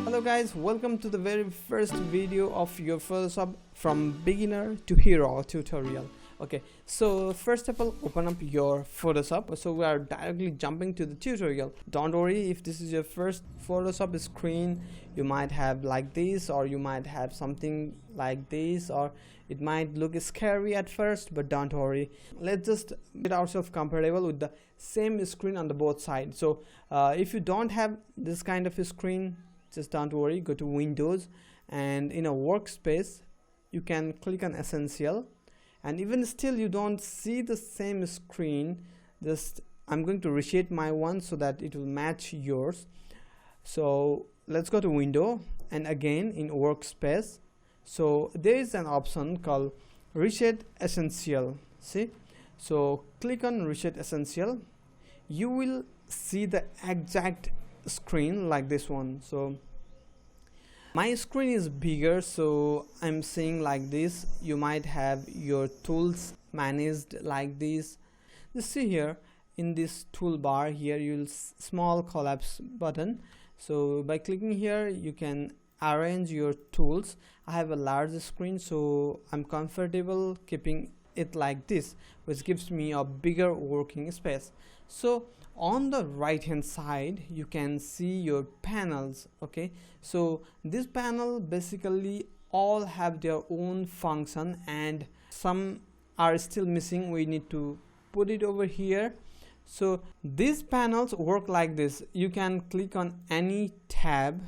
Hello guys, welcome to the very first video of your Photoshop from beginner to hero tutorial. Okay, so first of all, open up your Photoshop. So we are directly jumping to the tutorial. Don't worry if this is your first Photoshop screen, you might have like this, or you might have something like this, or it might look scary at first, but don't worry. Let's just get ourselves comfortable with the same screen on the both sides. So if you don't have this kind of a screen, just don't worry, go to Windows, and in a workspace you can click on Essential, and even still you don't see the same screen, just I'm going to reshape my one so that it will match yours. So let's go to Window, and again in workspace, so there is an option called Reshape Essential. See, so click on Reshape Essential, you will see the exact screen like this one. So my screen is bigger, so I'm seeing like this. You might have your tools managed like this. Just see here in this toolbar here, you'll small collapse button. So by clicking here you can arrange your tools. I have a large screen, so I'm comfortable keeping it like this, which gives me a bigger working space. So on the right hand side you can see your panels. Okay, so this panel basically all have their own function, and some are still missing. We need to put it over here. So these panels work like this. You can click on any tab,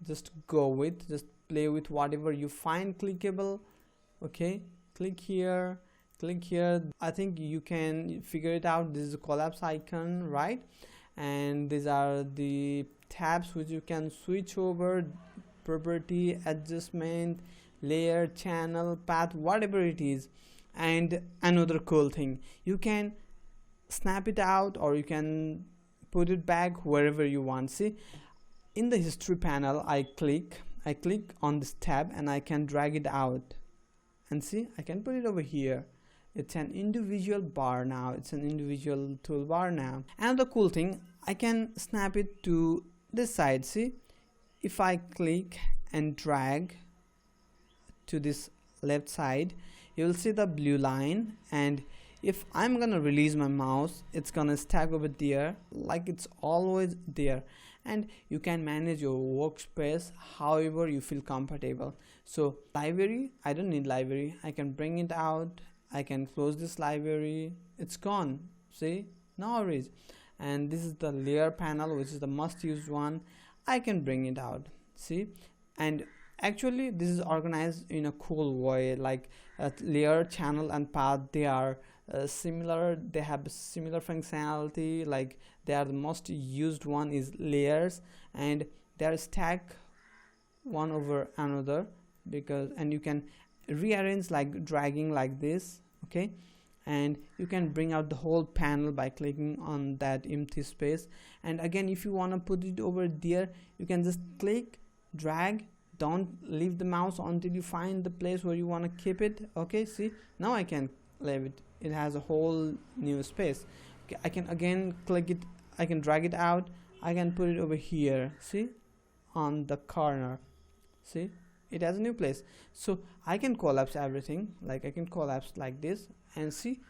just play with whatever you find clickable. Okay, click here, click here. I think you can figure it out. This is a collapse icon, right? And these are the tabs which you can switch over: property, adjustment, layer, channel, path, whatever it is. And another cool thing, you can snap it out or you can put it back wherever you want. See, in the history panel I click on this tab and I can drag it out, and see, I can put it over here. It's an individual bar now, it's an individual toolbar now. Another cool thing, I can snap it to this side. See, if I click and drag to this left side, you'll see the blue line, and if I'm gonna release my mouse, it's gonna stack over there like it's always there. And you can manage your workspace however you feel comfortable. So library, I don't need library, I can bring it out, I can close this library, it's gone. See, no worries. And this is the layer panel, which is the most used one. I can bring it out. See, and actually this is organized in a cool way, like layer, channel and path, they are similar, they have similar functionality. Like they are the most used one is layers, and they are stacked one over another, because, and you can rearrange like dragging like this. Okay, and you can bring out the whole panel by clicking on that empty space. And again, if you want to put it over there, you can just click, drag, don't leave the mouse until you find the place where you want to keep it. Okay, see, now I can leave it, it has a whole new space. Okay, I can again click it, I can drag it out, I can put it over here. See, on the corner, see, it has a new place. So I can collapse everything, like I can collapse like this, and see,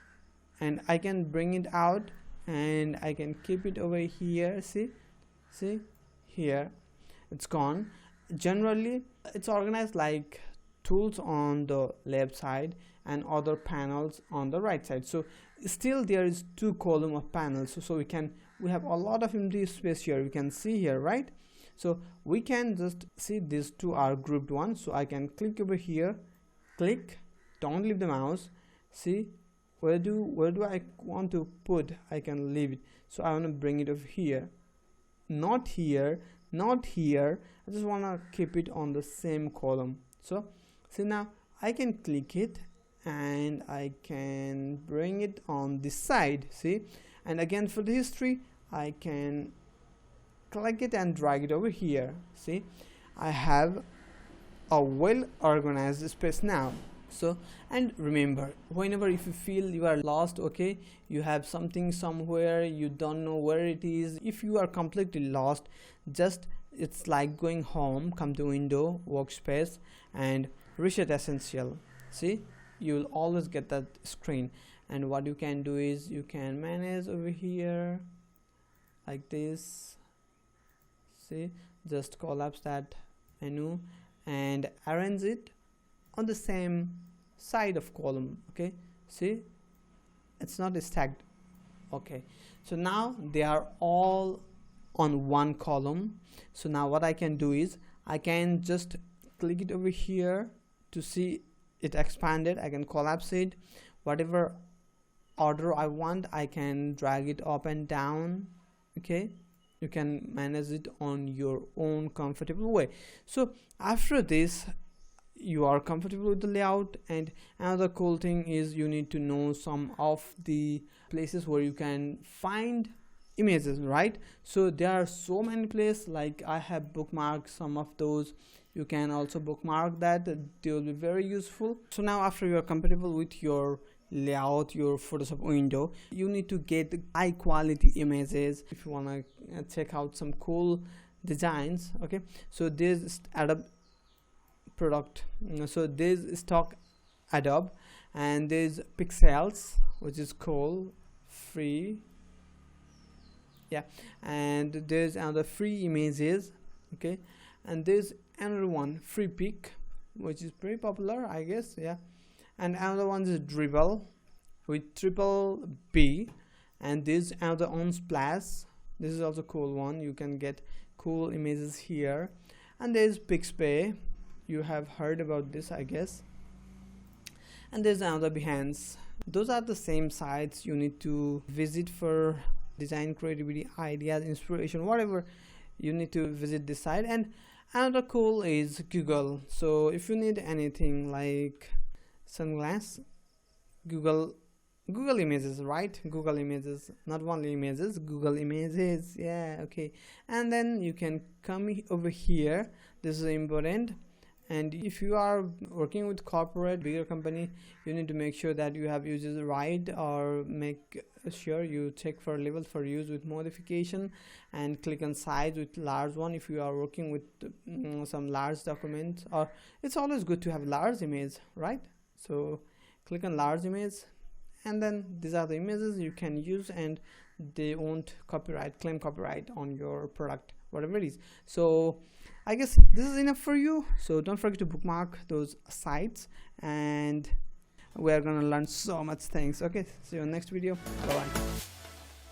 and I can bring it out and I can keep it over here. See here, it's gone. Generally it's organized like tools on the left side and other panels on the right side. So still there is two column of panels, so we have a lot of empty space here. We can see here, right? So we can just see these two are grouped one. So I can click over here, click, don't leave the mouse. See, where do I want to put, I can leave it. So I want to bring it over here, not here, not here. I just want to keep it on the same column. So see, now I can click it and I can bring it on this side. See, and again for the history I can click it and drag it over here. See, I have a well organized space now. So, and remember, whenever if you feel you are lost, okay, you have something somewhere, you don't know where it is, if you are completely lost, just it's like going home, come to window, workspace, and reset essential. See, you'll always get that screen. And what you can do is you can manage over here like this. See, just collapse that menu and arrange it on the same side of column. Okay, see, it's not stacked. Okay, so now they are all on one column. So now what I can do is I can just click it over here to see it expanded. I can collapse it, whatever order I want, I can drag it up and down. Okay, you can manage it on your own comfortable way. So after this, you are comfortable with the layout. And another cool thing is you need to know some of the places where you can find images, right? So there are so many places, like I have bookmarked some of those. You can also bookmark that, they will be very useful. So now after you are comfortable with your layout, your Photoshop window, you need to get high quality images if you want to check out some cool designs. Okay, so this Adobe product, so there's stock Adobe, and there's Pixels, which is cool, free. Yeah, and there's another free images. Okay, and there's another one, free pick, which is pretty popular, I guess. Yeah, and another one is dribble with triple B, and this another Unsplash. This is also cool one, you can get cool images here. And there's Pixpay, you have heard about this, I guess. And there's another Behance. Those are the same sites you need to visit for design, creativity, ideas, inspiration, whatever. You need to visit this site. And another cool is Google. So if you need anything like sunglass, Google images, right? Google images, not only images, Google images. Yeah, okay. And then you can come over here, this is important. And if you are working with corporate bigger company, you need to make sure that you have users right, or make sure you check for level for use with modification, and click on size with large one if you are working with some large documents. Or it's always good to have large image, right? So click on large image, and then these are the images you can use, and they won't claim copyright on your product, whatever it is. So I guess this is enough for you. So don't forget to bookmark those sites, and we are gonna learn so much things. Okay, see you in the next video. Bye bye.